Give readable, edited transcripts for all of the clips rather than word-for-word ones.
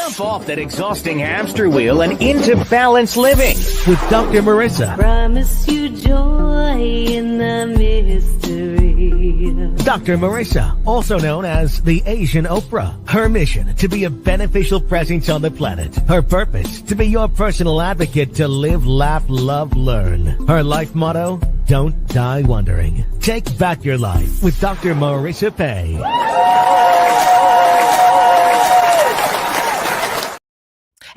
Jump off that exhausting hamster wheel and into balanced living with Dr. Marissa. Promise you joy in the mystery. Dr. Marissa, also known as the Asian Oprah. Her mission, to be a beneficial presence on the planet. Her purpose, to be your personal advocate to live, laugh, love, learn. Her life motto, don't die wondering. Take back your life with Dr. Marissa Pay.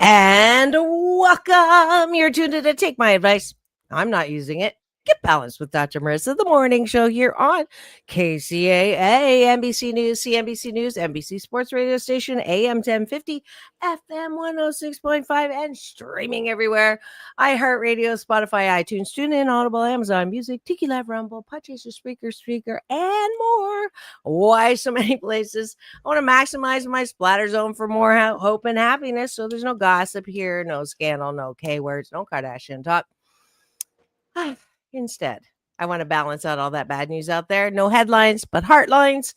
And welcome. You're tuned in to Take My Advice. I'm not using it. Get Balanced with Dr. Marissa, the morning show here on KCAA, NBC News, CNBC News, NBC Sports Radio Station, AM 1050, FM 106.5, and streaming everywhere. iHeartRadio, Spotify, iTunes, TuneIn, Audible, Amazon Music, Tiki Live, Rumble, Podchaser, Spreaker, and more. Why so many places? I want to maximize my splatter zone for more hope and happiness, so there's no gossip here, no scandal, no K words, no Kardashian talk. Instead, I want to balance out all that bad news out there. No headlines, but heartlines,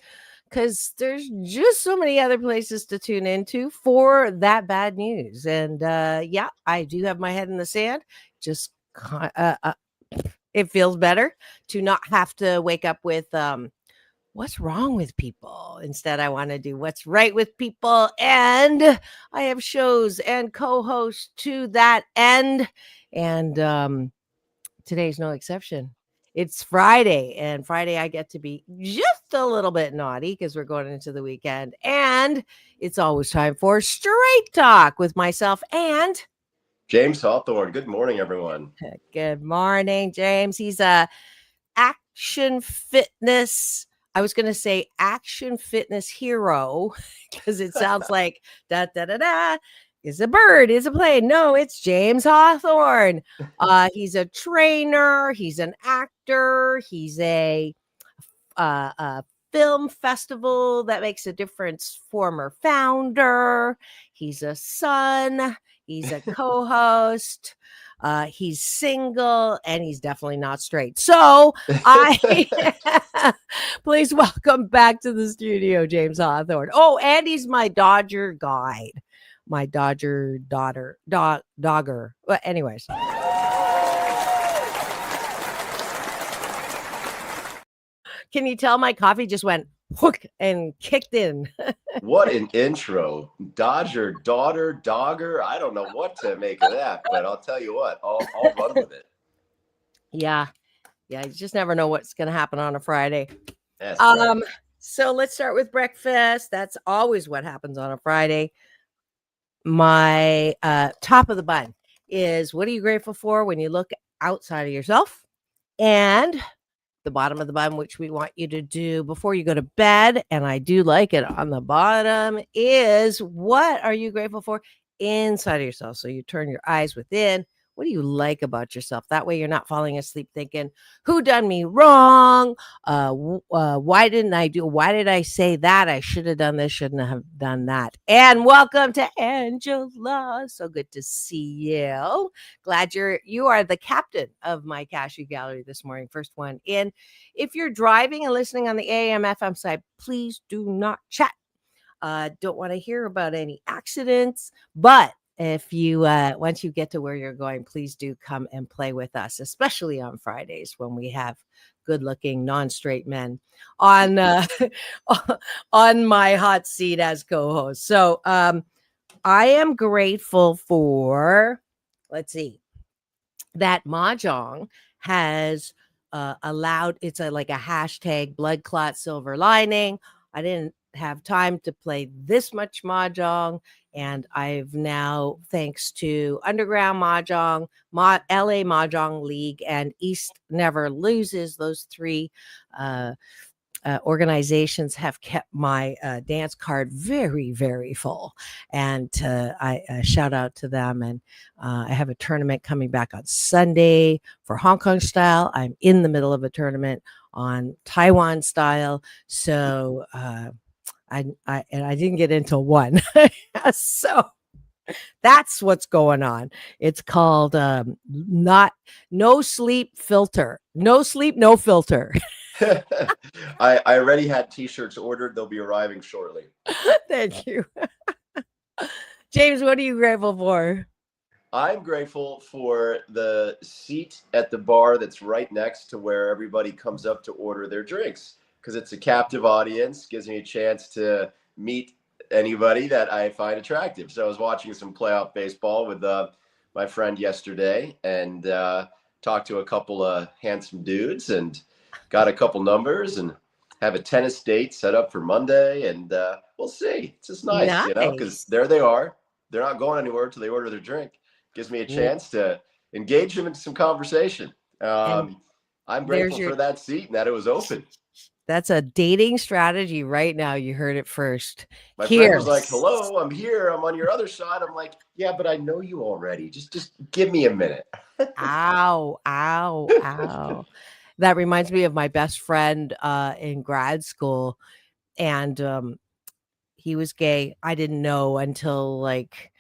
because there's just so many other places to tune into for that bad news. And yeah, I do have my head in the sand. Just it feels better to not have to wake up with what's wrong with people. Instead, I want to do what's right with people. And I have shows and co-hosts to that end. And today's no exception. It's Friday, and Friday I get to be just a little bit naughty because we're going into the weekend, and it's always time for Straight Talk with myself and James Hawthorn. Good morning, everyone. Good morning, James. He's a action fitness. I was going to say action fitness hero because it sounds like da da da da. Is a bird, is a plane. No, it's James Hawthorn. He's a trainer. He's an actor. He's a film festival that makes a difference former founder. He's a son. He's a co-host. He's single, and he's definitely not straight. So please welcome back to the studio, James Hawthorn. Oh, and he's my Dodger guide. My Dodger dogger. Well, anyways. Can you tell my coffee just went hook and kicked in? What an intro. Dodger, daughter, dogger. I don't know what to make of that, but I'll tell you what, I'll run with it. Yeah. You just never know what's going to happen on a Friday. That's right. So let's start with breakfast. That's always what happens on a Friday. My top of the bun is, what are you grateful for when you look outside of yourself? And the bottom of the bun, which we want you to do before you go to bed, and I do like it on the bottom, is what are you grateful for inside of yourself? So you turn your eyes within. What do you like about yourself? That way you're not falling asleep thinking, who done me wrong? Why did I say that? I should have done this, shouldn't have done that. And welcome to Angela. So good to see you. Glad you are the captain of my cashew gallery this morning. First one in. If you're driving and listening on the AM FM side, please do not chat. Don't want to hear about any accidents, but if you once you get to where you're going, please do come and play with us, especially on Fridays when we have good-looking non-straight men on on my hot seat as co-host. So I am grateful for, let's see, that Mahjong has allowed, it's like a hashtag blood clot silver lining. I didn't have time to play this much Mahjong. And I've now, thanks to Underground Mahjong, LA Mahjong League, and East Never Loses, those three organizations have kept my dance card very, very full. And I shout out to them. And I have a tournament coming back on Sunday for Hong Kong style. I'm in the middle of a tournament on Taiwan style. So I didn't get into one. So that's what's going on. It's called No Sleep Filter. No sleep, no filter. I already had t-shirts ordered. They'll be arriving shortly. Thank you. James, what are you grateful for? I'm grateful for the seat at the bar that's right next to where everybody comes up to order their drinks because it's a captive audience, gives me a chance to meet anybody that I find attractive. So I was watching some playoff baseball with my friend yesterday and talked to a couple of handsome dudes and got a couple numbers and have a tennis date set up for Monday. And we'll see. It's just nice, because Nice. there they are. They're not going anywhere until they order their drink. Gives me a chance to engage them in some conversation. And I'm there's grateful your for that seat and that it was open. that's a dating strategy right now. You heard it first. My friend Here. was like, "Hello, I'm here. I'm on your other side." I'm like, "Yeah, but I know you already. Just give me a minute." Ow, ow, ow. That reminds me of my best friend in grad school. And he was gay. I didn't know until like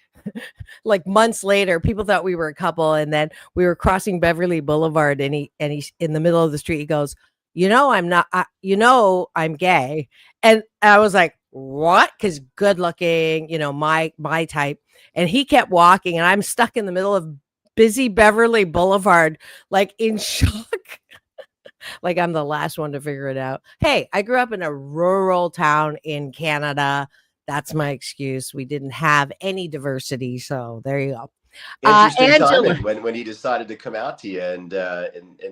months later. People thought we were a couple, and then we were crossing Beverly Boulevard, and he's in the middle of the street. He goes, I'm not. I'm gay." And I was like, "What?" Because good looking, my type. And he kept walking, and I'm stuck in the middle of busy Beverly Boulevard, like in shock. Like I'm the last one to figure it out. Hey, I grew up in a rural town in Canada. That's my excuse. We didn't have any diversity. So there you go. Interesting Angela. timing when he decided to come out to you and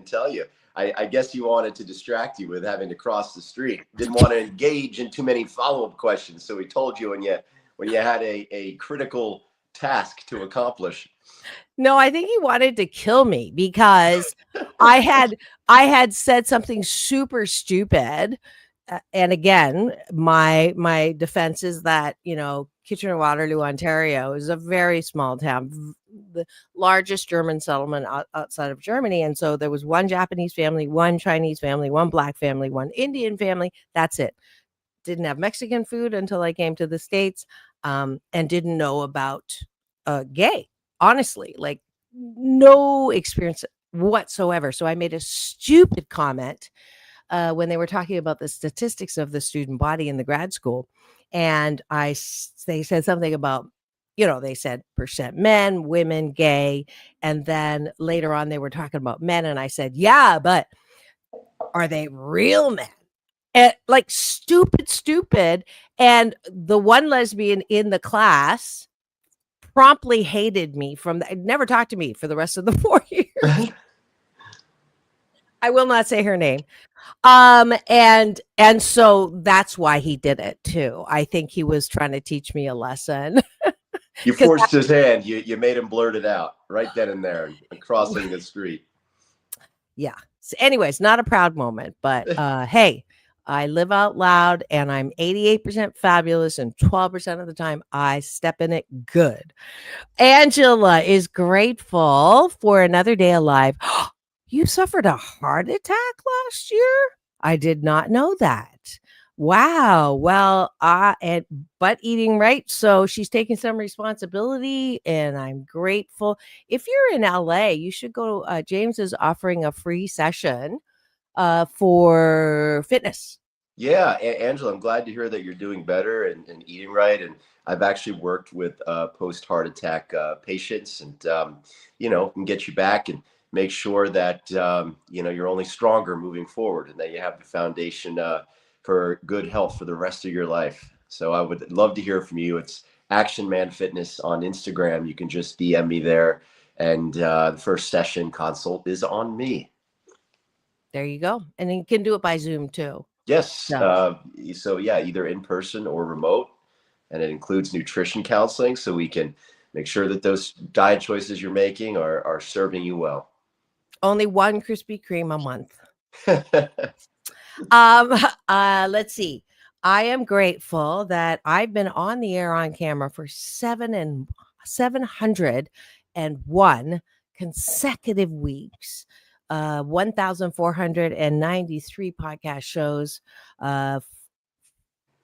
tell you. I guess you wanted to distract you with having to cross the street. Didn't want to engage in too many follow-up questions, so he told you when you had a critical task to accomplish. No, I think he wanted to kill me because I had said something super stupid. And again, my defense is that, Kitchener-Waterloo, Ontario is a very small town, the largest German settlement outside of Germany. And so there was one Japanese family, one Chinese family, one Black family, one Indian family. That's it. Didn't have Mexican food until I came to the States, and didn't know about gay. Honestly, like no experience whatsoever. So I made a stupid comment when they were talking about the statistics of the student body in the grad school. And they said something about, they said percent men, women, gay. And then later on, they were talking about men. And I said, yeah, but are they real men? And like stupid. And the one lesbian in the class promptly hated me never talked to me for the rest of the 4 years. I will not say her name. And so that's why he did it too. I think he was trying to teach me a lesson. You forced his hand. You made him blurt it out right then and there, crossing the street. Yeah. So anyways, not a proud moment, but hey, I live out loud and I'm 88% fabulous, and 12% of the time I step in it good. Angela is grateful for another day alive. You suffered a heart attack last year? I did not know that. Wow. Well, but eating right. So she's taking some responsibility, and I'm grateful. If you're in LA, you should go. James is offering a free session for fitness. Yeah, Angela, I'm glad to hear that you're doing better and eating right. And I've actually worked with post-heart attack patients, and can get you back and make sure that you're only stronger moving forward, and that you have the foundation for good health for the rest of your life. So I would love to hear from you. It's Action Man Fitness on Instagram. You can just DM me there, and the first session consult is on me. There you go. And you can do it by Zoom too. Yes. So yeah, either in person or remote, and it includes nutrition counseling, so we can make sure that those diet choices you're making are serving you well. Only one Krispy Kreme a month. Let's see. I am grateful that I've been on the air on camera for 701 consecutive weeks. 1,493 podcast shows,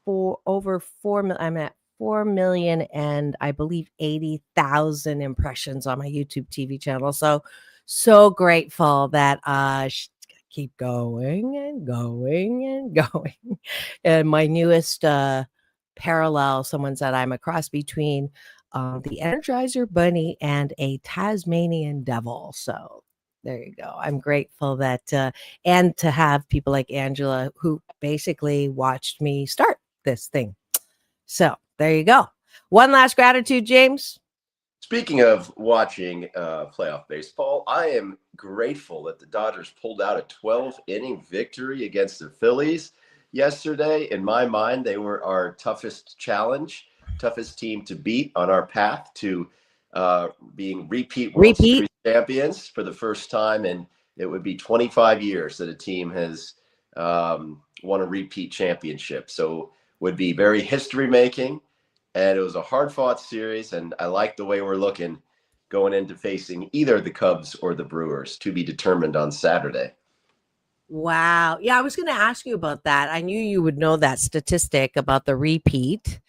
for over 4 million. I'm at 4 million and I believe 80,000 impressions on my YouTube TV channel. So grateful that keep going and going and going. And my newest parallel, someone said I'm a cross between the Energizer Bunny, and a Tasmanian Devil. So there you go. I'm grateful that, and to have people like Angela who basically watched me start this thing. So there you go. One last gratitude, James. Speaking of watching playoff baseball, I am grateful that the Dodgers pulled out a 12-inning victory against the Phillies yesterday. In my mind, they were our toughest challenge, toughest team to beat on our path to being repeat World Series champions for the first time. And it would be 25 years that a team has won a repeat championship. So would be very history making. And it was a hard-fought series, and I like the way we're looking going into facing either the Cubs or the Brewers, to be determined on Saturday. Wow. Yeah, I was going to ask you about that. I knew you would know that statistic about the repeat.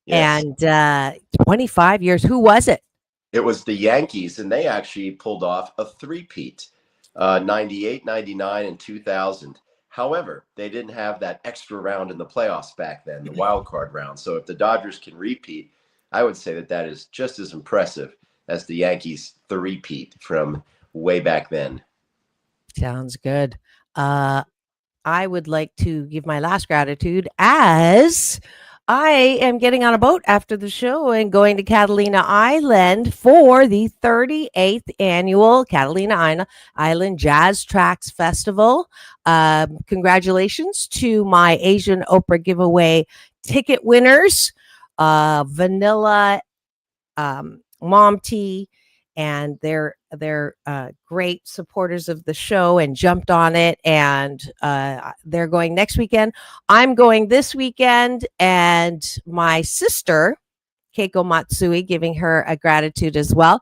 Yes. And 25 years. Who was it? It was the Yankees, and they actually pulled off a three-peat, 98, 99, and 2000. However, they didn't have that extra round in the playoffs back then, the wild card round. So if the Dodgers can repeat, I would say that that is just as impressive as the Yankees three-peat from way back then. Sounds good. I would like to give my last gratitude as I am getting on a boat after the show and going to Catalina Island for the 38th annual Catalina Island Jazz Tracks Festival. Congratulations to my Asian Oprah giveaway ticket winners, Vanilla, Mom T, and they're great supporters of the show and jumped on it, and they're going next weekend. I'm going this weekend, and my sister Keiko Matsui, giving her a gratitude as well,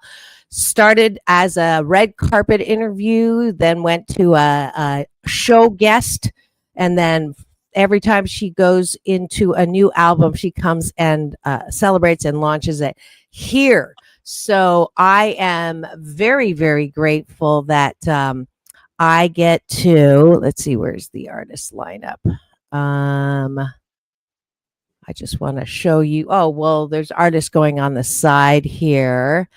started as a red carpet interview, then went to a show guest, and then every time she goes into a new album, she comes and celebrates and launches it here. So I am very, very grateful that I get to, let's see, where's the artist lineup? I just want to show you. Oh, well, there's artists going on the side here.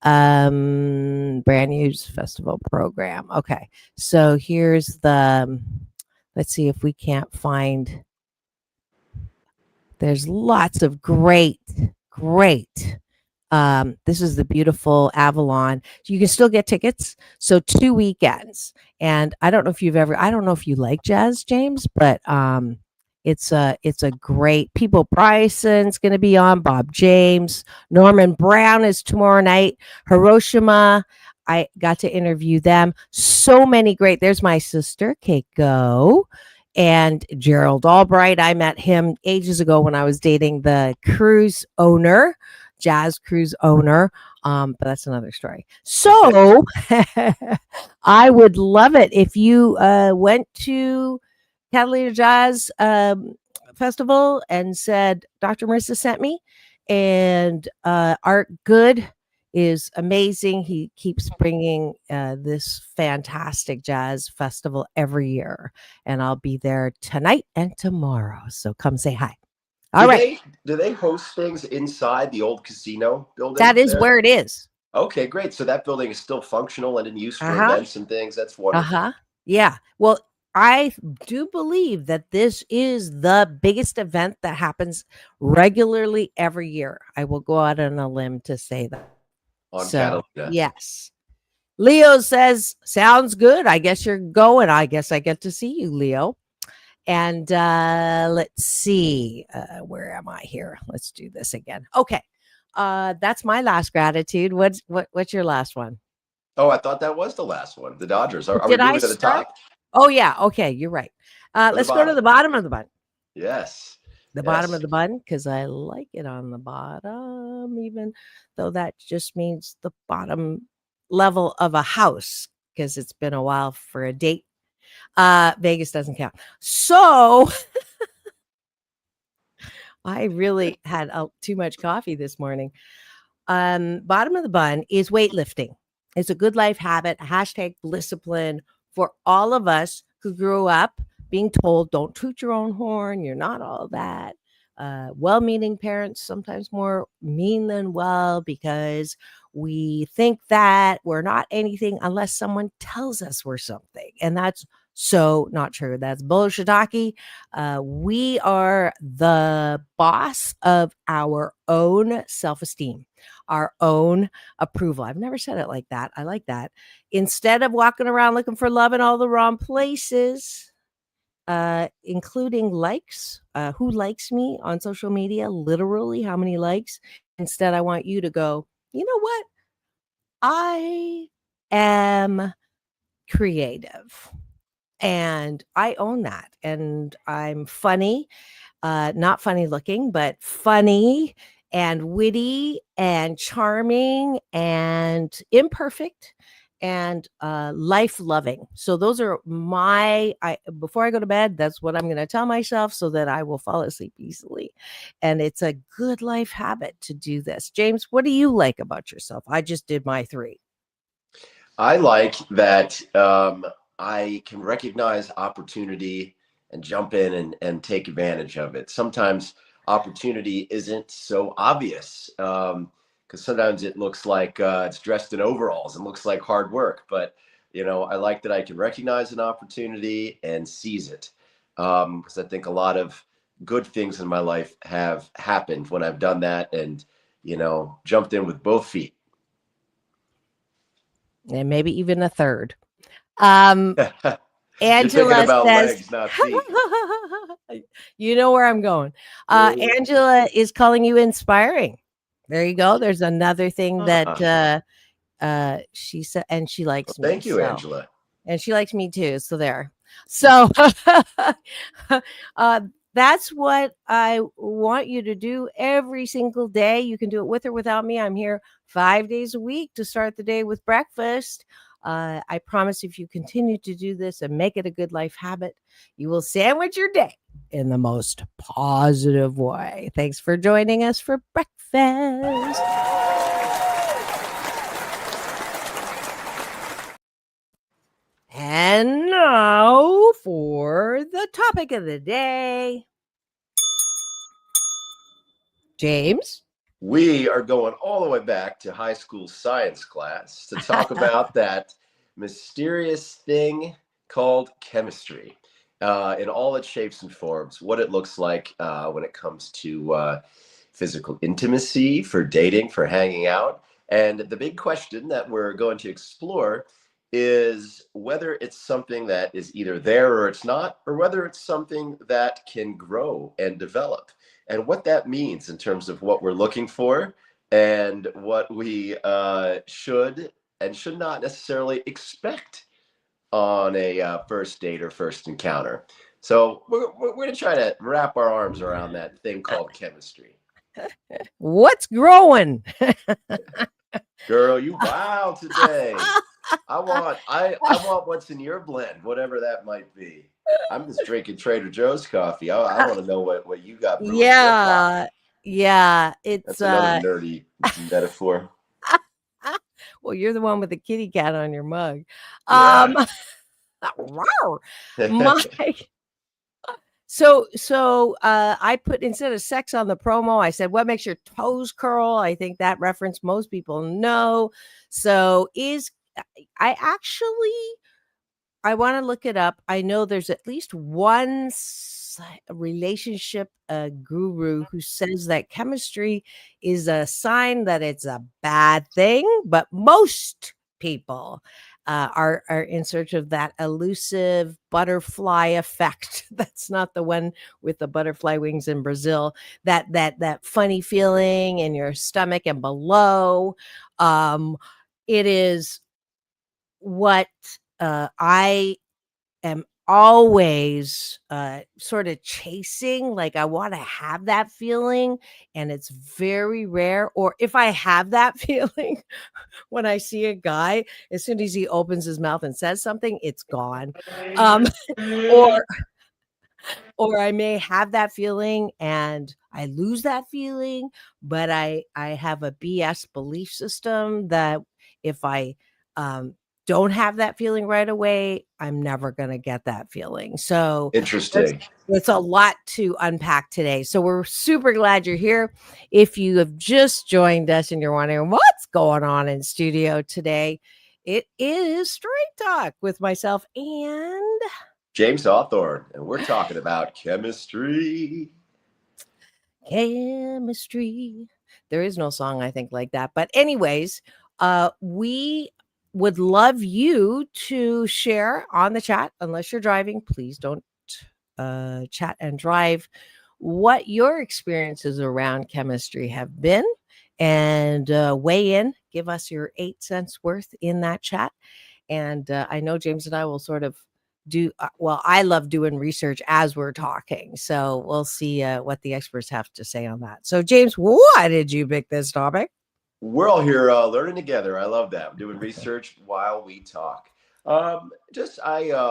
Brand new festival program. Okay. So here's the, let's see if we can't find, there's lots of great. This is the beautiful Avalon. So you can still get tickets. So 2 weekends. And I don't know if you like jazz, James, but it's a great, People Bryson's going to be on, Bob James, Norman Brown is tomorrow night, Hiroshima. I got to interview them. So many great. There's my sister, Keiko, and Gerald Albright. I met him ages ago when I was dating the cruise owner, jazz cruise owner. But that's another story. So I would love it if you went to Catalina Jazz Festival and said, Dr. Marissa sent me, and Art Good is amazing. He keeps bringing this fantastic jazz festival every year, and I'll be there tonight and tomorrow. So come say hi. All right. Do they host things inside the old casino building? That is where it is. Okay, great. So that building is still functional and in use for events and things. That's wonderful. Yeah. Well, I do believe that this is the biggest event that happens regularly every year. I will go out on a limb to say that. Catalina. Yes. Leo says, sounds good. I guess you're going. I guess I get to see you, Leo. And let's see, where am I here? Let's do this again. Okay, that's my last gratitude. What's your last one? Oh, I thought that was the last one. The Dodgers. Are we moving to the top? Oh yeah. Okay, you're right. Let's go to the bottom of the bun. Yes. The bottom of the bun, because I like it on the bottom, even though that just means the bottom level of a house, because it's been a while for a date. Vegas doesn't count. So I really had too much coffee this morning. Bottom of the bun is weightlifting. It's a good life habit, #discipline for all of us who grew up being told, don't toot your own horn. You're not all that. well-meaning parents, sometimes more mean than well, because we think that we're not anything unless someone tells us we're something. And that's so not true. That's bullshitaki. We are the boss of our own self-esteem, our own approval. I've never said it like that. I like that. Instead of walking around looking for love in all the wrong places, including likes, who likes me on social media, literally how many likes. Instead, I want you to go, you know what? I am creative and I own that. And I'm funny, not funny looking, but funny and witty and charming and imperfect and life loving. So those are before I go to bed, that's what I'm going to tell myself so that I will fall asleep easily. And it's a good life habit to do this. James, what do you like about yourself? I just did my 3. I like that I can recognize opportunity and jump in and take advantage of it. Sometimes opportunity isn't so obvious because sometimes it looks like it's dressed in overalls and looks like hard work. But, I like that I can recognize an opportunity and seize it because I think a lot of good things in my life have happened when I've done that and, jumped in with both feet. And maybe even a 3rd. You're thinking Angela about says, legs, not feet. you know where I'm going. Angela is calling you inspiring. There you go. There's another thing that she said, and she likes me. Thank you, Angela. And she likes me too. So there. So that's what I want you to do every single day. You can do it with or without me. I'm here 5 days a week to start the day with breakfast. I promise if you continue to do this and make it a good life habit, you will sandwich your day in the most positive way. Thanks for joining us for breakfast. And now for the topic of the day. James? We are going all the way back to high school science class to talk about that mysterious thing called chemistry in all its shapes and forms, what it looks like when it comes to physical intimacy, for dating, for hanging out. And the big question that we're going to explore is whether it's something that is either there or it's not, or whether it's something that can grow and develop, and what that means in terms of what we're looking for and what we should and should not necessarily expect on a first date or first encounter. So we're going to try to wrap our arms around that thing called chemistry. What's growing? Girl, you wild today. I want what's in your blend, whatever that might be. I'm just drinking Trader Joe's coffee. I want to know what you got. Yeah. That's another nerdy metaphor. Well, you're the one with the kitty cat on your mug. Yeah. So I put, instead of sex on the promo, I said, what makes your toes curl? I think that reference most people know. So I want to look it up. I know there's at least one relationship guru who says that chemistry is a sign that it's a bad thing, but most people are in search of that elusive butterfly effect. That's not the one with the butterfly wings in Brazil. That funny feeling in your stomach and below. It is what I am always sort of chasing. Like, I want to have that feeling, and it's very rare. Or if I have that feeling when I see a guy, as soon as he opens his mouth and says something, it's gone. Or I may have that feeling and I lose that feeling, but I have a BS belief system that if I don't have that feeling right away, I'm never going to get that feeling. So Interesting. it's a lot to unpack today. So we're super glad you're here. If you have just joined us and you're wondering what's going on in studio today, it is Straight Talk with myself and James Hawthorn, and we're talking about chemistry. Chemistry. There is no song I think like that. But anyways, we would love you to share on the chat. Unless you're driving, please don't chat and drive, what your experiences around chemistry have been, and weigh in. Give us your 8 cents worth in that chat. And I know James and I will sort of do well. I love doing research as we're talking, so we'll see what the experts have to say on that. So James, why did you pick this topic? We're all here learning together. I love that. I'm doing research while we talk. I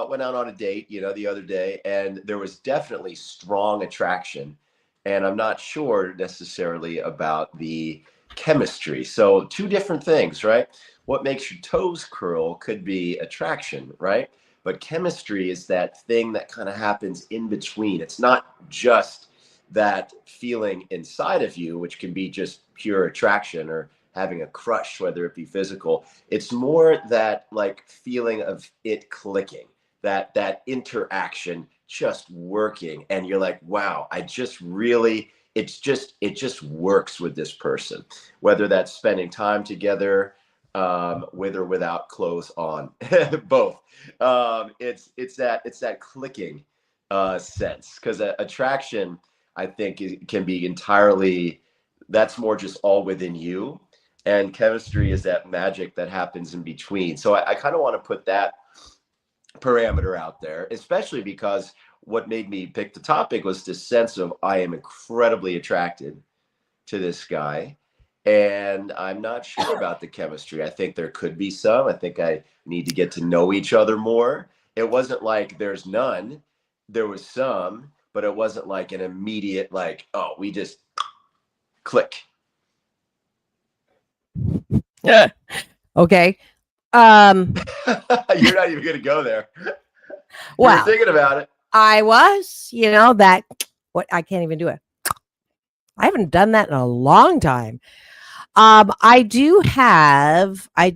went out on a date, the other day, and there was definitely strong attraction, and I'm not sure necessarily about the chemistry. So two different things, right? What makes your toes curl could be attraction, right? But chemistry is that thing that kind of happens in between. It's not just that feeling inside of you, which can be just pure attraction or having a crush, whether it be physical. It's more that like feeling of it clicking, that interaction just working, and you're like, wow, it just works with this person, whether that's spending time together, with or without clothes on, both. It's that clicking sense, because attraction, I think, can be entirely, that's more just all within you. And chemistry is that magic that happens in between. So I kind of want to put that parameter out there, especially because what made me pick the topic was this sense of I am incredibly attracted to this guy, and I'm not sure about the chemistry. I think there could be some. I think I need to get to know each other more. It wasn't like there's none. There was some, but it wasn't like an immediate, like, oh, we just click. Yeah. Okay. You're not even gonna go there. Well, You're thinking about it. I was, that what I can't even do it. I haven't done that in a long time. I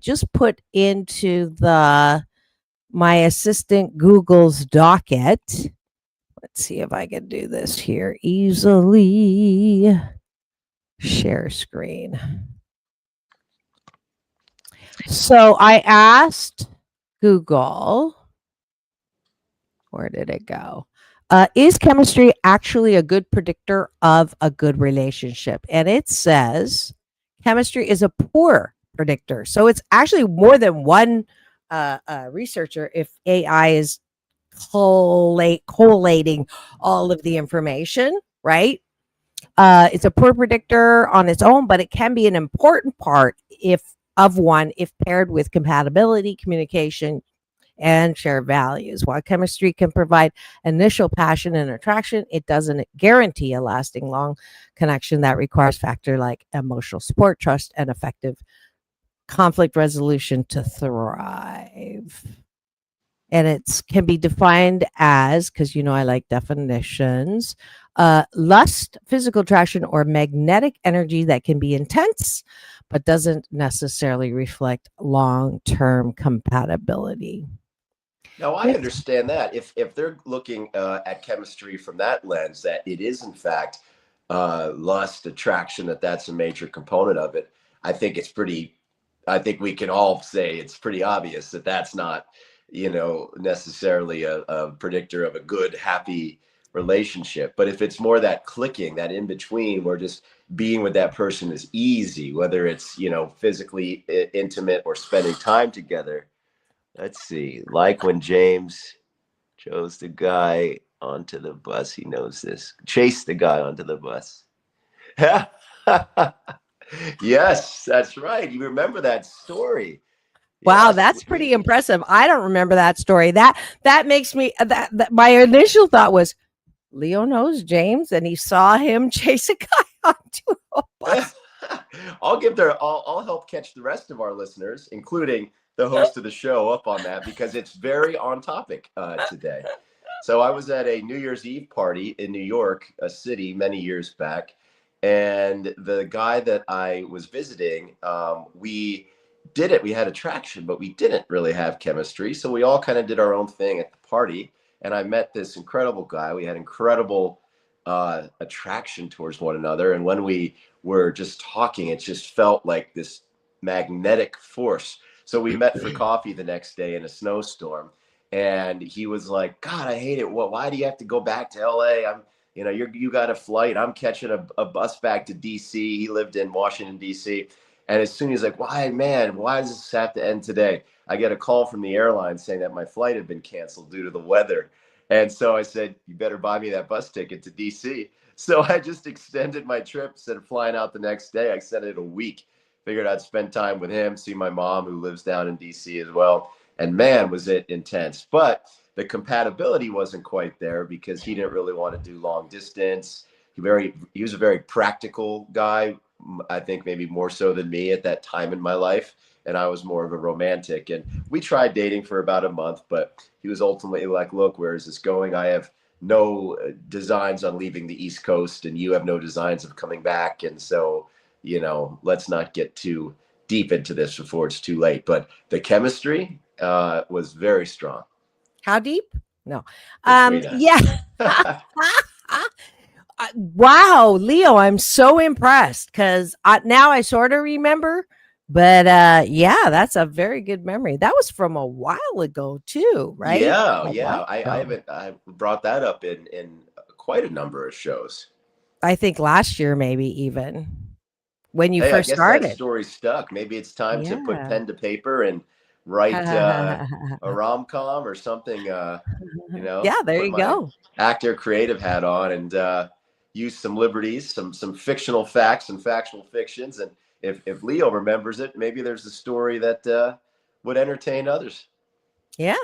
just put into my assistant Google's docket. Let's see if I can do this here easily. Share screen. So I asked Google, where did it go? Is chemistry actually a good predictor of a good relationship? And it says chemistry is a poor predictor. So it's actually more than one researcher if AI is collating all of the information, right? It's a poor predictor on its own, but it can be an important part if paired with compatibility, communication, and shared values. While chemistry can provide initial passion and attraction, it doesn't guarantee a lasting long connection that requires factors like emotional support, trust, and effective conflict resolution to thrive. And it can be defined as, because I like definitions, lust, physical attraction, or magnetic energy that can be intense, but doesn't necessarily reflect long-term compatibility. Now, I understand that if they're looking at chemistry from that lens, that it is in fact lust, attraction, that's a major component of it. I think we can all say it's pretty obvious that that's not, necessarily a predictor of a good, happy relationship. But if it's more that clicking, that in between, where just being with that person is easy, whether it's, physically intimate or spending time together. Let's see, like when James chose the guy onto the bus, he knows this. Chase the guy onto the bus. Yes, that's right. You remember that story. Wow, Yes. that's pretty impressive. I don't remember that story. That makes me that my initial thought was Leo knows James and he saw him chase a guy onto a bus. I'll help catch the rest of our listeners, including the host of the show up on that because it's very on topic today. So I was at a New Year's Eve party in New York, a city, many years back. And the guy that I was visiting, we did it. We had attraction, but we didn't really have chemistry. So we all kind of did our own thing at the party. And I met this incredible guy. We had incredible attraction towards one another. And when we were just talking, it just felt like this magnetic force. So we met for coffee the next day in a snowstorm. And he was like, God, I hate it. Why do you have to go back to LA? You got a flight. I'm catching a bus back to DC. He lived in Washington, DC. And as soon as he's like, why does this have to end today? I get a call from the airline saying that my flight had been canceled due to the weather. And so I said, you better buy me that bus ticket to DC. So I just extended my trip instead of flying out the next day. I extended it a week. Figured I'd spend time with him, see my mom who lives down in DC as well. And man, was it intense. But the compatibility wasn't quite there because he didn't really want to do long distance. He was a very practical guy, I think maybe more so than me at that time in my life. And I was more of a romantic. And we tried dating for about a month, but he was ultimately like, look, where is this going? I have no designs on leaving the East Coast and you have no designs of coming back. And so, let's not get too deep into this before it's too late. But the chemistry was very strong. How deep? No. Yeah. Wow, Leo, I'm so impressed because now I sort of remember. But yeah, that's a very good memory. That was from a while ago too, right? Yeah. I brought that up in quite a number of shows. I think last year, maybe even when you first I guess started. That story stuck. Maybe it's time to put pen to paper and write a rom-com or something. Yeah, there you go. Actor creative hat on and use some liberties, some fictional facts and factual fictions. And if Leo remembers it, maybe there's a story that would entertain others. Yeah,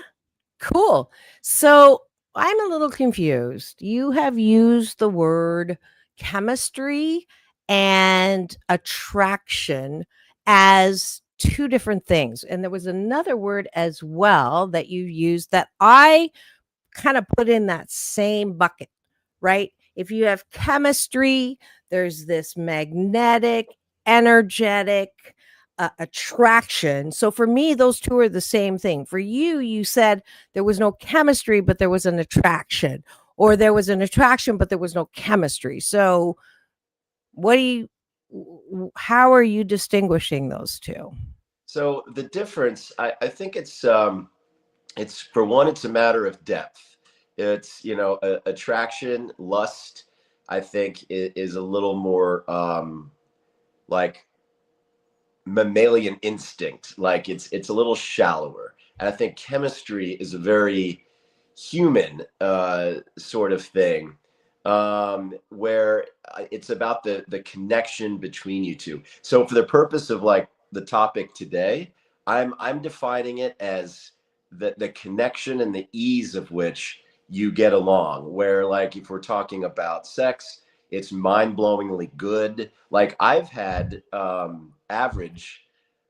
cool. So I'm a little confused. You have used the word chemistry and attraction as two different things. And there was another word as well that you used that I kind of put in that same bucket, right? If you have chemistry, there's this magnetic, energetic attraction. So for me, those two are the same thing. For you, you said there was no chemistry, but there was an attraction, or there was an attraction, but there was no chemistry. So how are you distinguishing those two? So the difference, I think it's for one, it's a matter of depth. It's, attraction, lust, I think is a little more like mammalian instinct. Like it's a little shallower. And I think chemistry is a very human sort of thing, where it's about the connection between you two. So for the purpose of like the topic today, I'm defining it as the connection and the ease of which you get along, where like if we're talking about sex, it's mind-blowingly good. Like I've had average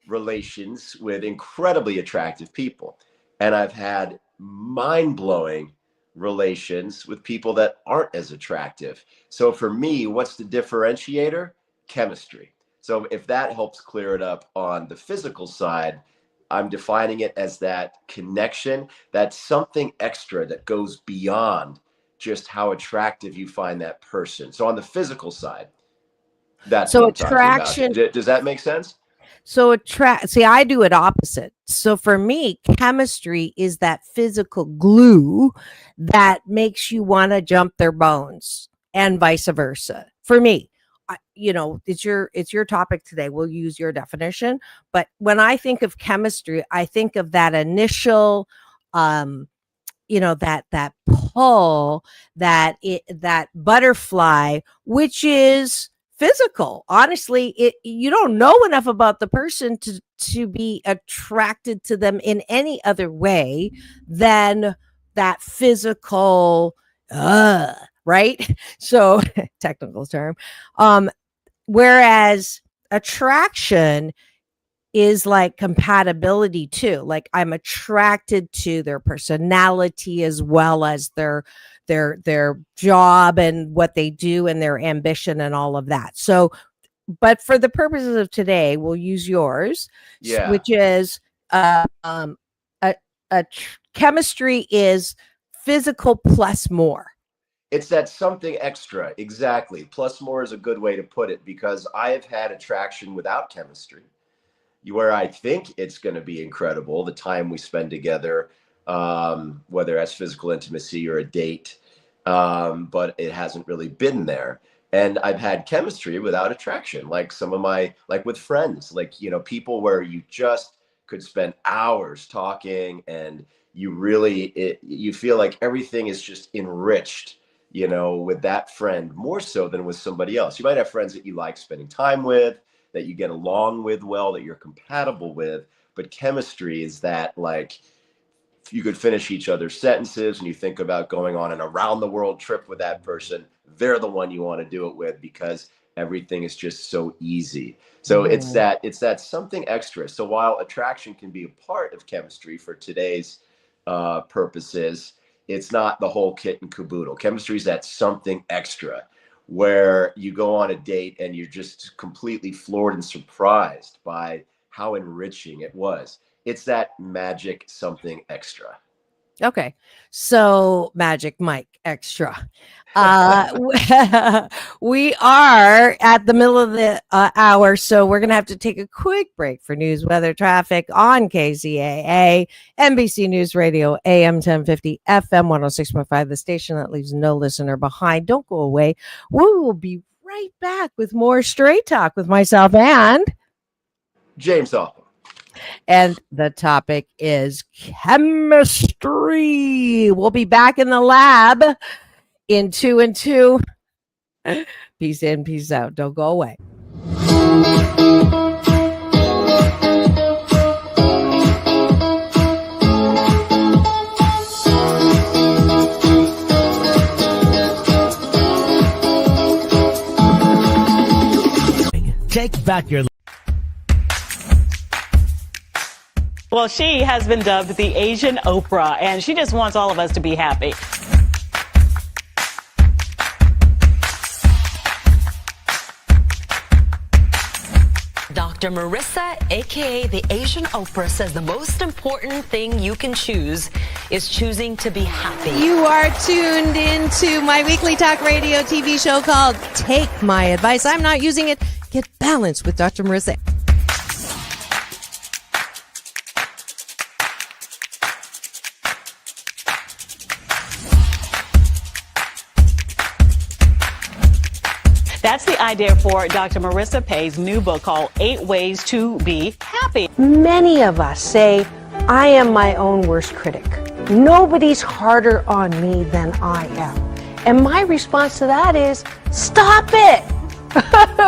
relations with incredibly attractive people, and I've had mind-blowing relations with people that aren't as attractive. So for me, what's the differentiator? Chemistry. So if that helps clear it up on the physical side, I'm defining it as that connection, that's something extra that goes beyond just how attractive you find that person. So on the physical side, that's so what I'm attraction. talking about. Does that make sense? So see, I do it opposite. So for me, chemistry is that physical glue that makes you want to jump their bones, and vice versa. For me, it's your topic today. We'll use your definition. But when I think of chemistry, I think of that initial, that pull, that butterfly, which is physical. Honestly, you don't know enough about the person to be attracted to them in any other way than that physical, right? So technical term. Whereas attraction is like compatibility too. Like I'm attracted to their personality as well as their job and what they do and their ambition and all of that. So, but for the purposes of today, we'll use yours, Yeah. which is chemistry is physical plus more. It's that something extra. Exactly. Plus more is a good way to put it, because I have had attraction without chemistry, where I think it's going to be incredible, the time we spend together, whether that's physical intimacy or a date, but it hasn't really been there. And I've had chemistry without attraction, like some of my, like with friends, like, you know, people where you just could spend hours talking, and you really, you feel like everything is just enriched, you know, with that friend more so than with somebody else. You might have friends that you like spending time with, that you get along with well, that you're compatible with, but chemistry is that, like, you could finish each other's sentences and you think about going on an around the world trip with that person, they're the one you want to do it with, because everything is just so easy. So it's that something extra. So while attraction can be a part of chemistry for today's purposes, it's not the whole kit and caboodle. Chemistry is that something extra, where you go on a date and you're just completely floored and surprised by how enriching it was. It's that magic something extra. Okay. So Magic Mike extra. We are at the middle of the hour, so we're going to have to take a quick break for news, weather, traffic on KCAA, NBC News Radio, AM 1050, FM 106.5, the station that leaves no listener behind. Don't go away. We will be right back with more Straight Talk with myself and James Hawthorn. And the topic is chemistry. We'll be back in the lab in 2 and 2. Peace in, peace out. Don't go away. Take back your Well, she has been dubbed the Asian Oprah, and she just wants all of us to be happy. Dr. Marissa, aka the Asian Oprah, says the most important thing you can choose is choosing to be happy. You are tuned into my weekly talk radio TV show called Take My Advice. I'm not using it. Get balanced with Dr. Marissa. That's the idea for Dr. Marissa Pay's new book called 8 Ways to Be Happy. Many of us say, I am my own worst critic. Nobody's harder on me than I am. And my response to that is, stop it!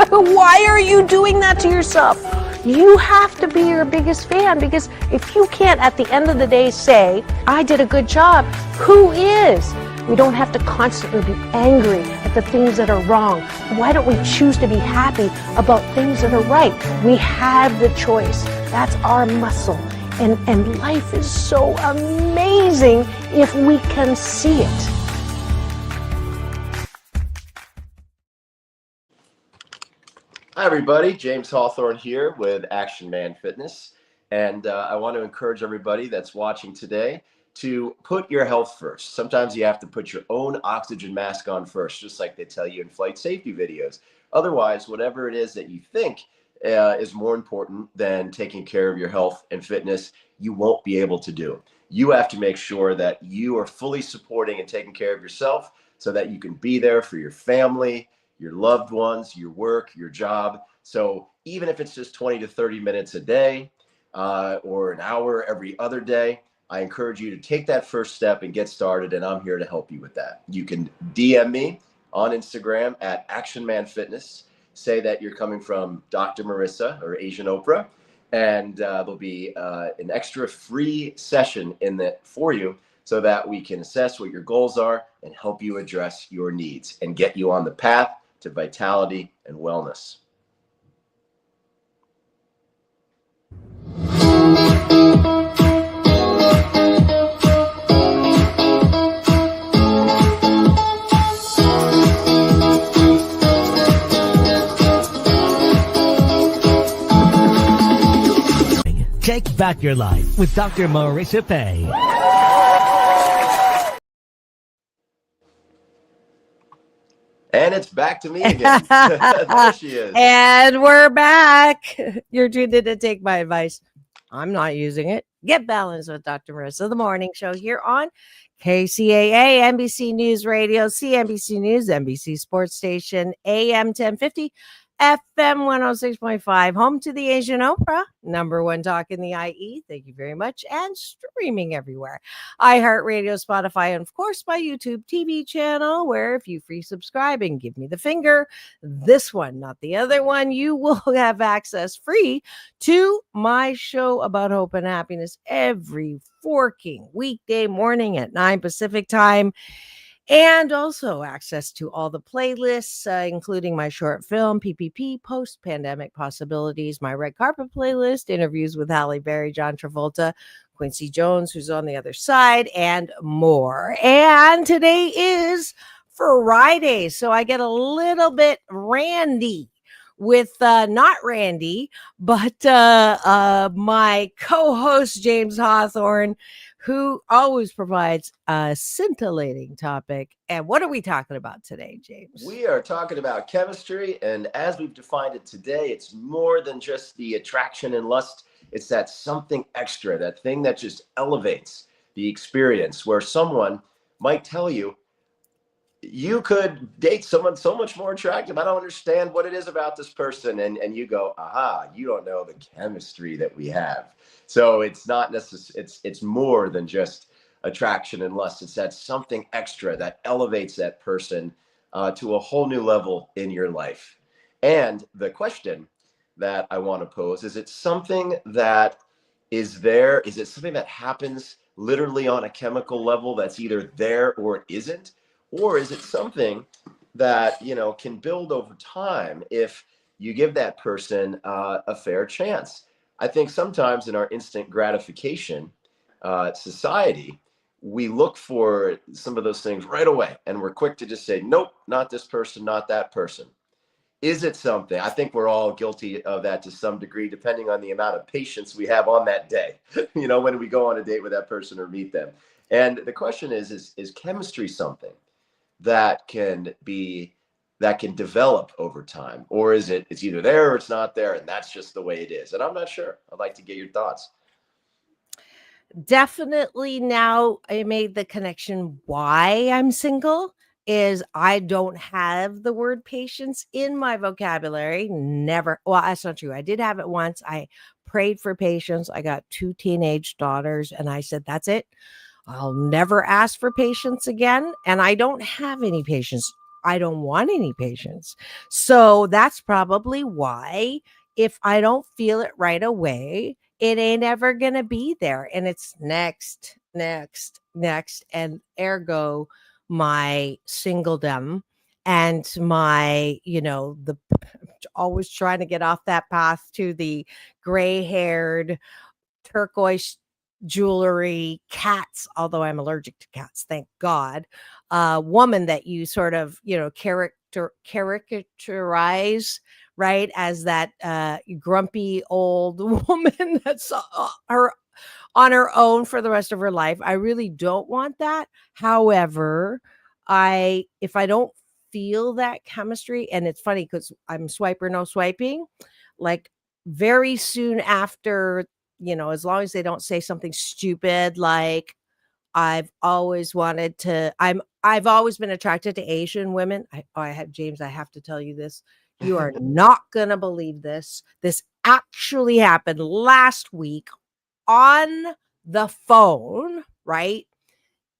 Why are you doing that to yourself? You have to be your biggest fan, because if you can't at the end of the day say, I did a good job, who is? We don't have to constantly be angry at the things that are wrong. Why don't we choose to be happy about things that are right? We have the choice. That's our muscle. And life is so amazing if we can see it. Hi, everybody. James Hawthorn here with Action Man Fitness. And I want to encourage everybody that's watching today to put your health first. Sometimes you have to put your own oxygen mask on first, just like they tell you in flight safety videos. Otherwise, whatever it is that you think is more important than taking care of your health and fitness, you won't be able to do. You have to make sure that you are fully supporting and taking care of yourself so that you can be there for your family, your loved ones, your work, your job. So even if it's just 20 to 30 minutes a day or an hour every other day, I encourage you to take that first step and get started, and I'm here to help you with that. You can DM me on Instagram at Action Man Fitness. Say that you're coming from Dr. Marissa or Asian Oprah, and there'll be an extra free session in that for you so that we can assess what your goals are and help you address your needs and get you on the path to vitality and wellness. Take back your life with Dr. Marissa Pay. And it's back to me again. There she is. And we're back. You're tuned in to Take My Advice. I'm not using it. Get Balanced with Dr. Marissa, the morning show here on KCAA, NBC News Radio, CNBC News, NBC Sports Station, AM 1050, FM 106.5, home to the Asian Oprah, number one talk in the IE. Thank you very much. And streaming everywhere. iHeartRadio, Spotify, and of course, my YouTube TV channel, where if you free subscribe and give me the finger, this one, not the other one, you will have access free to my show about hope and happiness every forking weekday morning at 9 Pacific time. And also access to all the playlists, including my short film, PPP, Post-Pandemic Possibilities, my Red Carpet playlist, interviews with Halle Berry, John Travolta, Quincy Jones, who's on the other side, and more. And today is Friday, so I get a little bit randy with not Randy, but my co-host, James Hawthorn, who always provides a scintillating topic. And what are we talking about today, James? We are talking about chemistry, and as we've defined it today, it's more than just the attraction and lust. It's that something extra, that thing that just elevates the experience, where someone might tell you, you could date someone so much more attractive. I don't understand what it is about this person. And you go, aha, you don't know the chemistry that we have. So it's not necessarily, it's more than just attraction and lust. It's that something extra that elevates that person to a whole new level in your life. And the question that I want to pose, is it something that is there? Is it something that happens literally on a chemical level that's either there or it isn't? Or is it something that, you know, can build over time if you give that person a fair chance? I think sometimes in our instant gratification society, we look for some of those things right away, and we're quick to just say, nope, not this person, not that person. Is it something? I think we're all guilty of that to some degree, depending on the amount of patience we have on that day, you know, when we go on a date with that person or meet them. And the question is chemistry something that can develop over time, or is it's either there or it's not there, and that's just the way it is? And I'm not sure. I'd like to get your thoughts. Definitely now I made the connection why I'm single is I don't have the word patience in my vocabulary. Never. Well, that's not true. I did have it once. I prayed for patience. I got 2 teenage daughters, and I said, that's it. I'll never ask for patience again. And I don't have any patience. I don't want any patience. So that's probably why if I don't feel it right away, it ain't ever going to be there. And it's next. And ergo my singledom and my, you know, the always trying to get off that path to the gray-haired turquoise jewelry cats, although I'm allergic to cats, thank God, woman that you sort of, you know, caricaturize, right, as that grumpy old woman that's her on her own for the rest of her life. I really don't want that. However, if I don't feel that chemistry, and it's funny because I'm swiper no swiping, like very soon after, you know, as long as they don't say something stupid like I've always wanted to, I've always been attracted to Asian women. I have, James, I have to tell you this. You are not gonna believe this. This actually happened last week on the phone, right?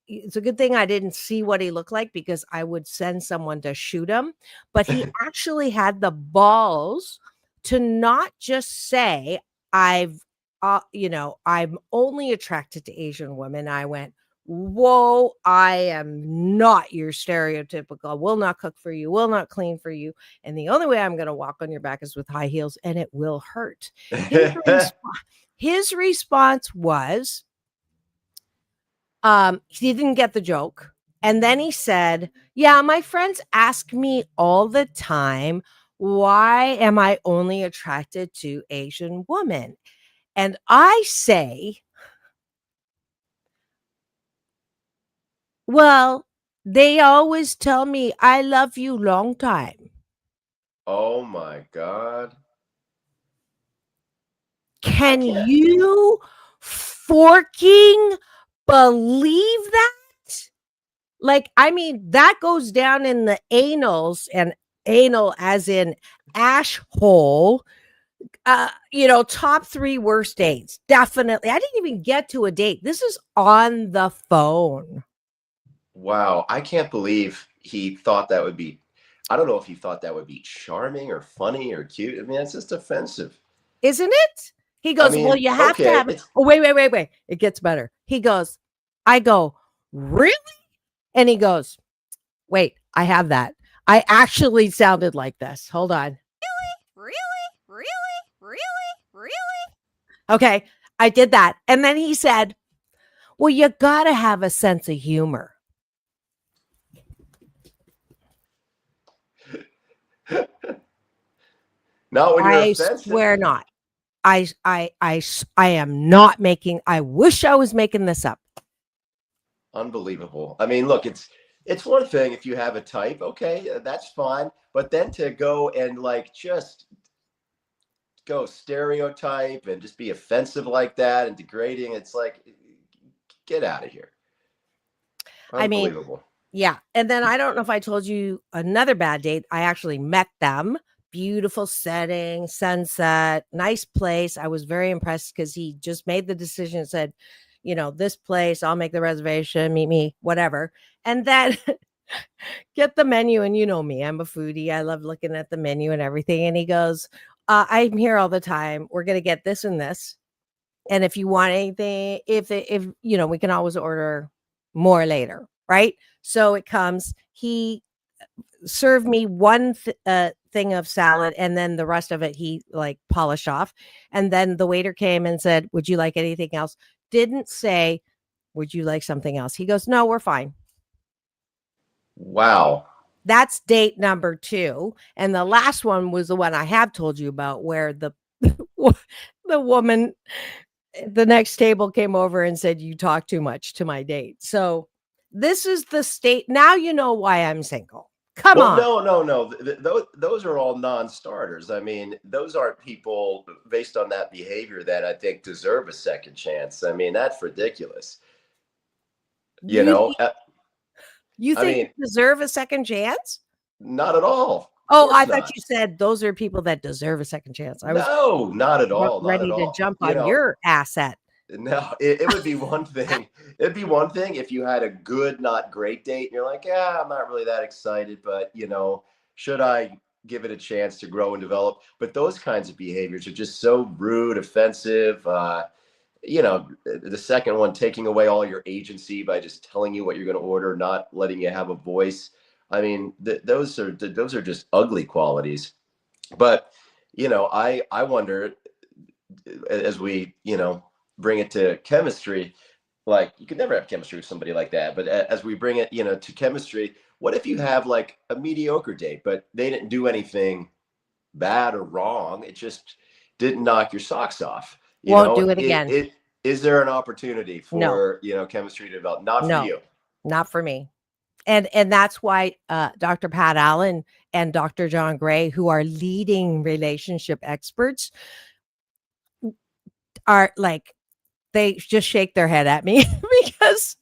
It's a good thing I didn't see what he looked like because I would send someone to shoot him. But he actually had the balls to not just say, I'm only attracted to Asian women. I went, whoa, I am not your stereotypical, will not cook for you, will not clean for you. And the only way I'm going to walk on your back is with high heels, and it will hurt. His response was, he didn't get the joke. And then he said, yeah, my friends ask me all the time, why am I only attracted to Asian women? And I say, well, they always tell me I love you long time. Oh my God. Can can't. you forking believe that? Like, I mean, that goes down in the annals, and anal as in ash hole. Top 3 worst dates. Definitely. I didn't even get to a date. This is on the phone. Wow. I can't believe he thought that would be, I don't know if he thought that would be charming or funny or cute. I mean, it's just offensive. Isn't it? He I goes, well, mean, you have to okay, have. it's Oh, wait. It gets better. He goes, I go, really? And he goes, wait, I have that. I actually sounded like this. Hold on. Really? Okay, I did that. And then he said, well, you got to have a sense of humor. not when you're I offensive. swear not. I am not making, I wish I was making this up. Unbelievable. I mean, look, it's one thing if you have a type, okay, that's fine. But then to go and like just go stereotype and just be offensive like that and degrading, it's like, get out of here. I mean, Unbelievable. yeah. And then I don't know if I told you another bad date. I actually met them. Beautiful setting, sunset, nice place. I was very impressed because he just made the decision and said, this place, I'll make the reservation, meet me, whatever. And then get the menu. And you know me, I'm a foodie. I love looking at the menu and everything. And he goes, I'm here all the time. We're going to get this and this. And if you want anything, if we can always order more later. Right. So it comes, he served me one thing of salad, and then the rest of it he like polished off. And then the waiter came and said, would you like anything else? Didn't say, would you like something else? He goes, no, we're fine. Wow. That's date number 2. And the last one was the one I have told you about, where the woman at the next table came over and said, you talk too much to my date. So this is the state. Now you know why I'm single. Come Well, on. no. Those are all non-starters. I mean, those aren't people based on that behavior that I think deserve a second chance. I mean, that's ridiculous. You You know, You I think mean, you deserve a second chance? not at all. Of Oh, I course thought not. you said those are people that deserve a second chance. I was No, not at all. Not at ready to all. jump on your asset. No, it would be one thing. It'd be one thing if you had a good, not great date, and you're like, yeah, I'm not really that excited, but should I give it a chance to grow and develop? But those kinds of behaviors are just so rude, offensive. The second one, taking away all your agency by just telling you what you're going to order, not letting you have a voice. I mean, those are just ugly qualities. But I wonder, as we bring it to chemistry, like you could never have chemistry with somebody like that. But as we bring it to chemistry, what if you have like a mediocre date, but they didn't do anything bad or wrong, it just didn't knock your socks off? Won't do it again. Is there an opportunity No, for chemistry to develop? Not for no, you. not for me. And that's why Dr. Pat Allen and Dr. John Gray, who are leading relationship experts, are like, they just shake their head at me because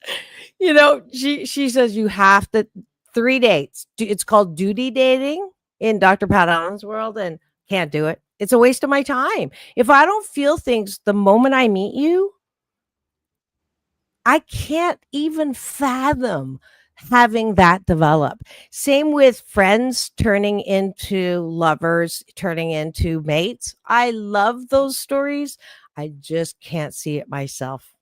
she says you have to 3 dates. It's called duty dating in Dr. Pat Allen's world, and can't do it. It's a waste of my time. If I don't feel things the moment I meet you, I can't even fathom having that develop. Same with friends turning into lovers, turning into mates. I love those stories. I just can't see it myself.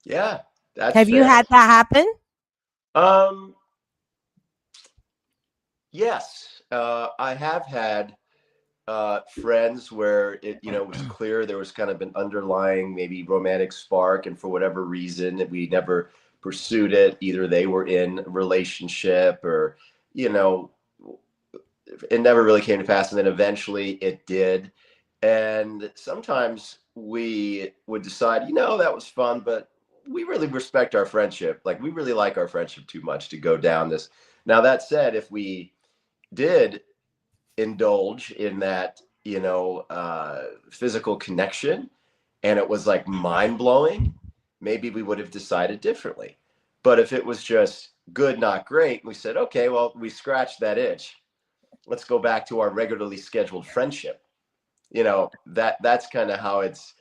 Yeah, that's Have you fair. had that happen? Yes, I have had friends where it was clear there was kind of an underlying maybe romantic spark, and for whatever reason we never pursued it. Either they were in a relationship, or it never really came to pass, and then eventually it did. And sometimes we would decide, that was fun, but we really respect our friendship. Like, we really like our friendship too much to go down this. Now, that said, if we did indulge in that, physical connection, and it was like mind blowing, maybe we would have decided differently. But if it was just good, not great, we said, okay, well, we scratched that itch. Let's go back to our regularly scheduled friendship. That's kind of how it's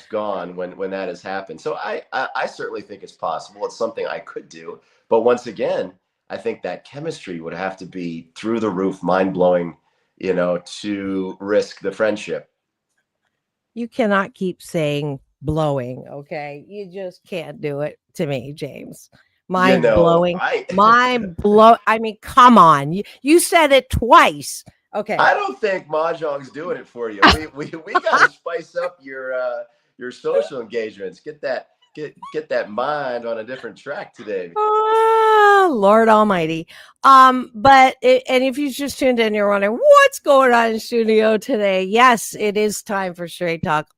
gone when that has happened. So I certainly think it's possible. It's something I could do. But once again, I think that chemistry would have to be through the roof, mind blowing, to risk the friendship. You cannot keep saying blowing, okay? You just can't do it to me, James. Mind blowing. Mind blow. I mean, come on. You said it twice. Okay. I don't think Mahjong's doing it for you. We got to spice up your social engagements. Get that mind on a different track today. Oh, Lord Almighty. And if you just tuned in, you're wondering what's going on in studio today. Yes, it is time for Straight Talk.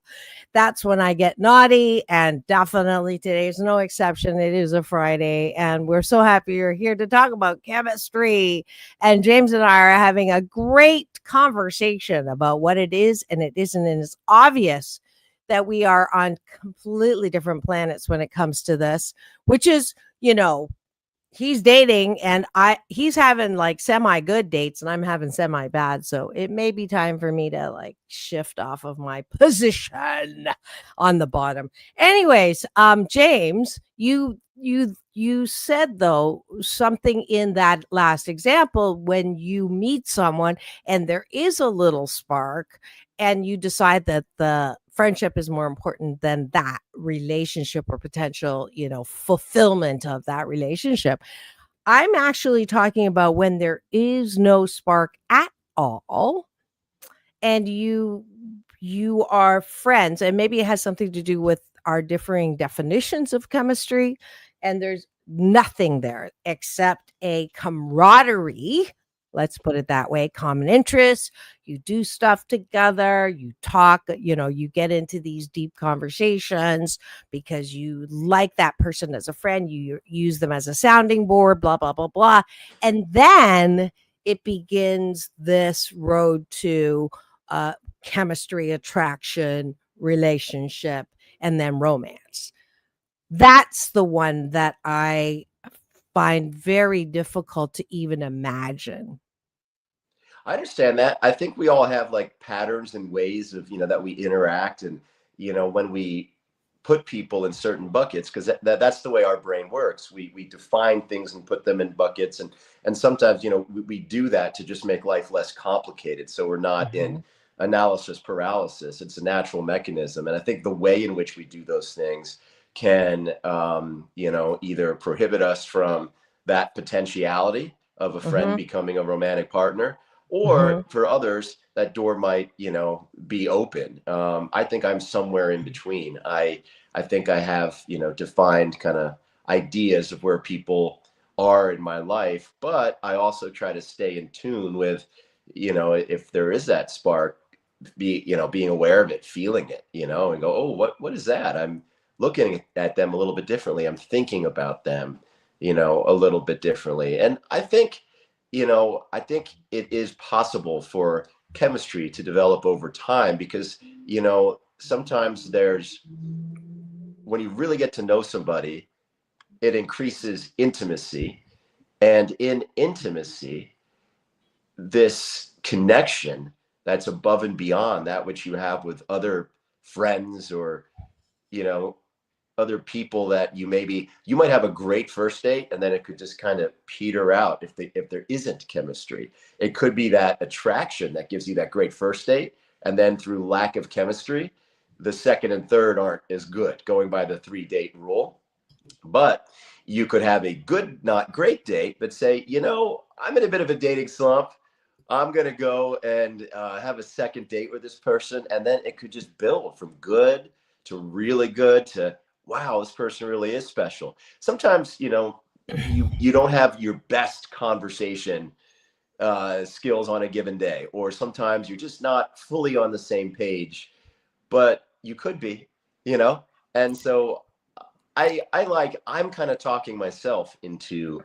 That's when I get naughty, and definitely today is no exception. It is a Friday, and we're so happy you're here to talk about chemistry. And James and I are having a great conversation about what it is and it isn't. And it's obvious that we are on completely different planets when it comes to this, which is, he's dating and he's having like semi-good dates and I'm having semi-bad. So it may be time for me to like shift off of my position on the bottom. Anyways, James, you said though something in that last example, when you meet someone and there is a little spark and you decide that the friendship is more important than that relationship or potential, fulfillment of that relationship. I'm actually talking about when there is no spark at all and you are friends, and maybe it has something to do with our differing definitions of chemistry, and there's nothing there except a camaraderie. Let's put it that way. Common interests. You do stuff together. You talk, you get into these deep conversations because you like that person as a friend. You use them as a sounding board, blah, blah, blah, blah. And then it begins this road to chemistry, attraction, relationship, and then romance. That's the one that I find very difficult to even imagine. I understand that. I think we all have like patterns and ways of, that we interact, and, when we put people in certain buckets, because that's the way our brain works. We define things and put them in buckets. And sometimes, we do that to just make life less complicated. So we're not in analysis paralysis. It's a natural mechanism. And I think the way in which we do those things can, either prohibit us from that potentiality of a friend becoming a romantic partner, or for others, that door might, be open. I think I'm somewhere in between. I think I have, defined kind of ideas of where people are in my life, but I also try to stay in tune with, if there is that spark, being aware of it, feeling it, and go, oh, what is that? I'm looking at them a little bit differently. I'm thinking about them, a little bit differently. And I think it is possible for chemistry to develop over time because, sometimes when you really get to know somebody, it increases intimacy. And in intimacy, this connection that's above and beyond that which you have with other friends or, other people that you might have a great first date, and then it could just kind of peter out if there isn't chemistry. It could be that attraction that gives you that great first date, and then through lack of chemistry, the second and third aren't as good, going by the 3-date rule. But you could have a good, not great date, but say, I'm in a bit of a dating slump. I'm going to go and have a second date with this person. And then it could just build from good to really good to, wow, this person really is special. Sometimes, you don't have your best conversation, skills on a given day, or sometimes you're just not fully on the same page, but you could be, you know? And so I'm kind of talking myself into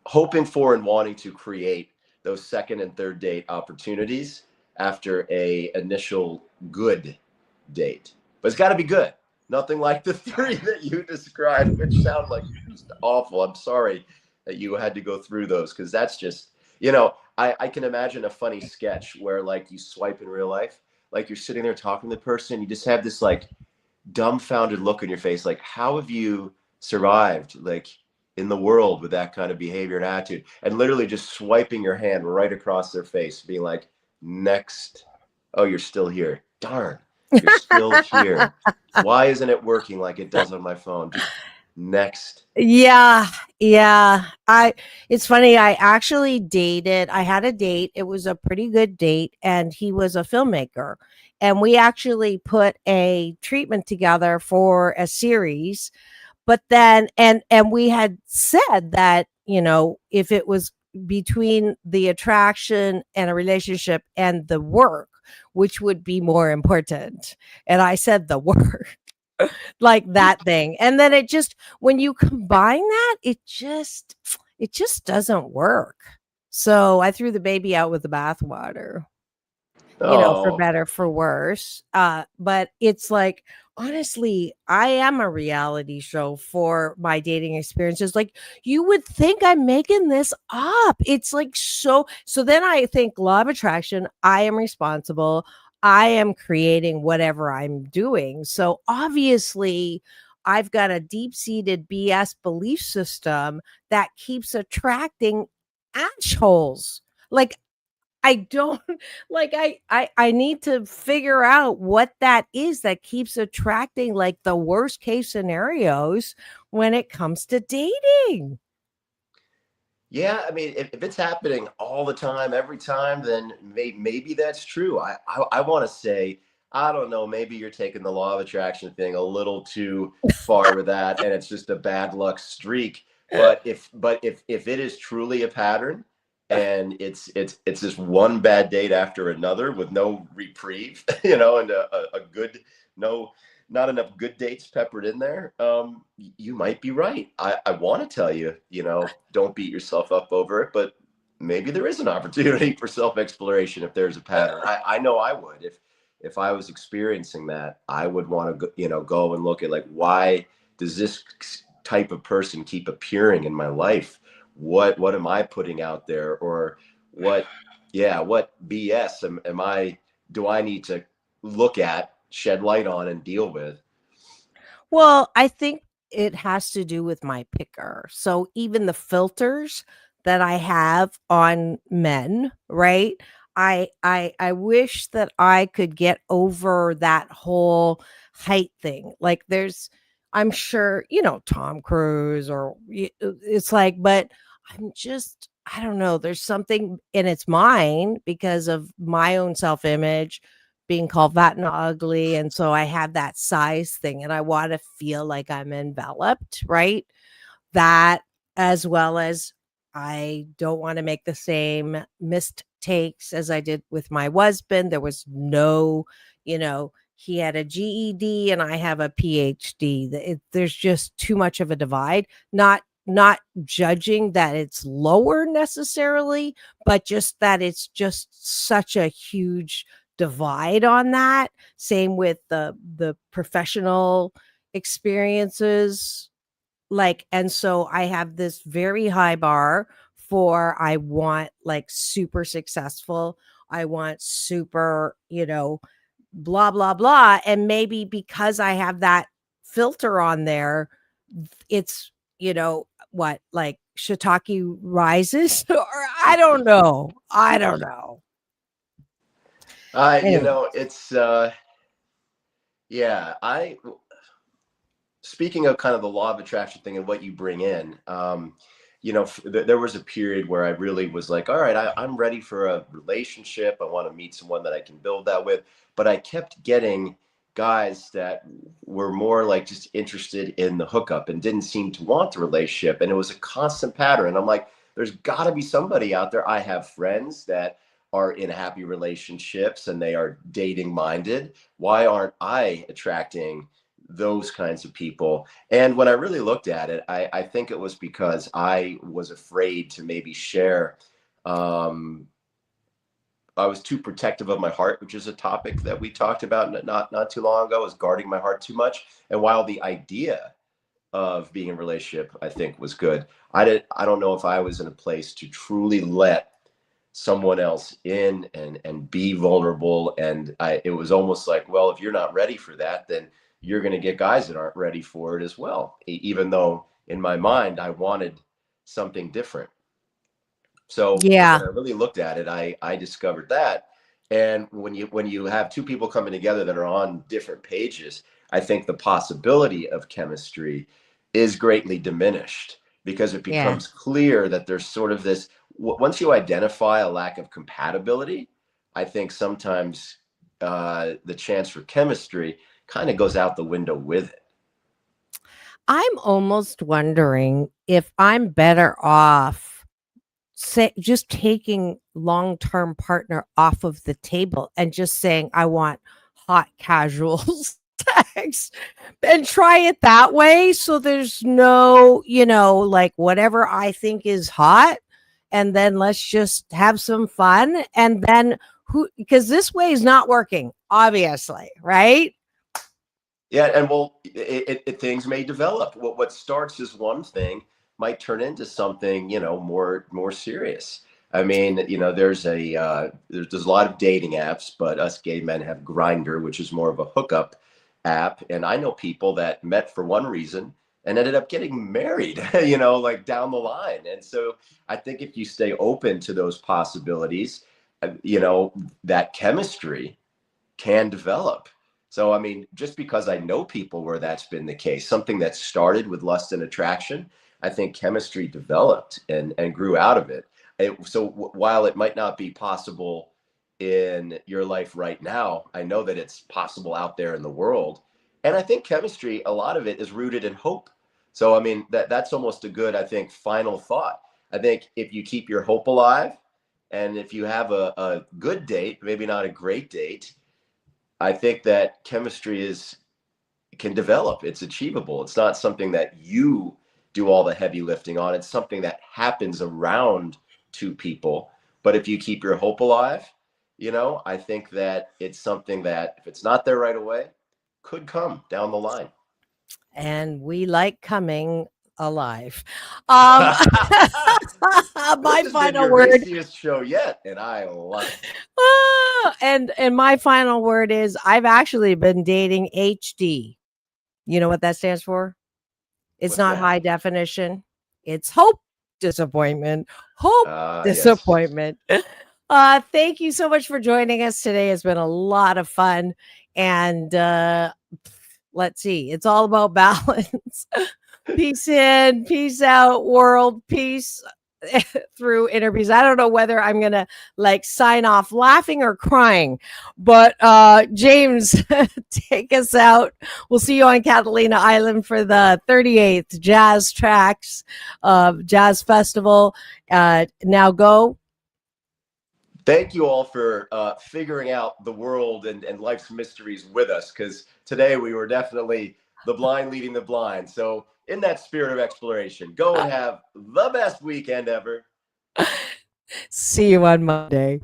hoping for and wanting to create those second and third date opportunities after a initial good date. But it's got to be good. Nothing like the 3 that you described, which sound like just awful. I'm sorry that you had to go through those, because that's just, I can imagine a funny sketch where like you swipe in real life, like you're sitting there talking to the person, you just have this like dumbfounded look on your face, like how have you survived like in the world with that kind of behavior and attitude, and literally just swiping your hand right across their face, being like, next. Oh, you're still here. Darn, you're still here. Why isn't it working like it does on my phone? Just next. Yeah. It's funny. I had a date. It was a pretty good date, and he was a filmmaker. And we actually put a treatment together for a series. But then, and we had said that, if it was between the attraction and a relationship and the work, which would be more important. And I said the work. Like that thing. And then when you combine that, it just doesn't work. So I threw the baby out with the bathwater, for better, for worse. But it's like, honestly, I am a reality show for my dating experiences. Like, you would think I'm making this up. It's like, so then I think law of attraction, I am responsible. I am creating whatever I'm doing. So obviously I've got a deep-seated BS belief system that keeps attracting assholes. Like, I don't like, I need to figure out what that is that keeps attracting like the worst case scenarios when it comes to dating. Yeah, I mean, if it's happening all the time, every time, then maybe that's true. I want to say, I don't know, maybe you're taking the law of attraction thing a little too far with that, and it's just a bad luck streak. But if it is truly a pattern, and it's just one bad date after another with no reprieve, and a good not enough good dates peppered in there, you might be right. I want to tell you, don't beat yourself up over it, but maybe there is an opportunity for self-exploration if there's a pattern. I know I would. If I was experiencing that, I would want to go and look at, like, why does this type of person keep appearing in my life? What am I putting out there? Or what BS do I need to look at, shed light on, and deal with? Well, I think it has to do with my picker. So even the filters that I have on men, right? I wish that I could get over that whole height thing. Like, I'm sure, Tom Cruise, or it's like, but I don't know. There's something, and it's mine because of my own self-image, being called fat and ugly. And so I have that size thing, and I want to feel like I'm enveloped, right? That, as well as I don't want to make the same mistakes as I did with my husband. There was no, he had a GED and I have a PhD. There's just too much of a divide. Not judging that it's lower necessarily, but just that it's just such a huge divide on that. Same with the professional experiences. Like, and so I have this very high bar for, I want like super successful. I want super, blah, blah, blah. And maybe because I have that filter on there, it's, what, like shiitake rises, or I don't know. Anyway. It's speaking of kind of the law of attraction thing and what you bring in, there was a period where I really was like, all right, I'm ready for a relationship. I want to meet someone that I can build that with. But I kept getting guys that were more like just interested in the hookup and didn't seem to want the relationship. And it was a constant pattern. And I'm like, there's got to be somebody out there. I have friends that are in happy relationships and they are dating minded. Why aren't I attracting those kinds of people? And when I really looked at it, I think it was because I was afraid to maybe share. I was too protective of my heart, which is a topic that we talked about not too long ago, is guarding my heart too much. And while the idea of being in a relationship, I think, was good, I don't know if I was in a place to truly let someone else in and be vulnerable. And it was almost like, well, if you're not ready for that, then you're going to get guys that aren't ready for it as well. Even though in my mind, I wanted something different. So Yeah. when I really looked at it, I discovered that. And when you have two people coming together that are on different pages, I think the possibility of chemistry is greatly diminished, because it becomes clear that there's sort of this, once you identify a lack of compatibility, I think sometimes the chance for chemistry kind of goes out the window with it. I'm almost wondering if I'm better off just taking long-term partner off of the table and just saying, I want hot casual sex, and try it that way. So there's no, like whatever I think is hot. And then let's just have some fun. And then because this way is not working, obviously. Right. Yeah. And well, things may develop. What starts as one thing might turn into something, more serious. I mean, there's a lot of dating apps, but us gay men have Grindr, which is more of a hookup app. And I know people that met for one reason and ended up getting married, like down the line. And so I think if you stay open to those possibilities, that chemistry can develop. So, I mean, just because I know people where that's been the case, something that started with lust and attraction, I think chemistry developed and grew out of it. So while it might not be possible in your life right now, I know that it's possible out there in the world. And I think chemistry, a lot of it is rooted in hope. So, I mean, that's almost a good, I think, final thought. I think if you keep your hope alive, and if you have a good date, maybe not a great date, I think that chemistry can develop. It's achievable. It's not something that you do all the heavy lifting on. It's something that happens around two people. But if you keep your hope alive, I think that it's something that, if it's not there right away, could come down the line. And we like coming alive. My final word. This is your show yet, and I love it. And my final word is, I've actually been dating HD. You know what that stands for? It's not high definition. It's hope, disappointment, hope, disappointment. Yes. Thank you so much for joining us today. It's been a lot of fun. And let's see. It's all about balance. Peace in, peace out, world peace through interviews. I don't know whether I'm going to sign off laughing or crying, but James, take us out. We'll see you on Catalina Island for the 38th Jazz Tracks Jazz Festival. Now go. Thank you all for figuring out the world and life's mysteries with us, because today we were definitely the blind leading the blind. So in that spirit of exploration, go and have the best weekend ever. See you on Monday.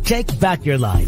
Take back your life.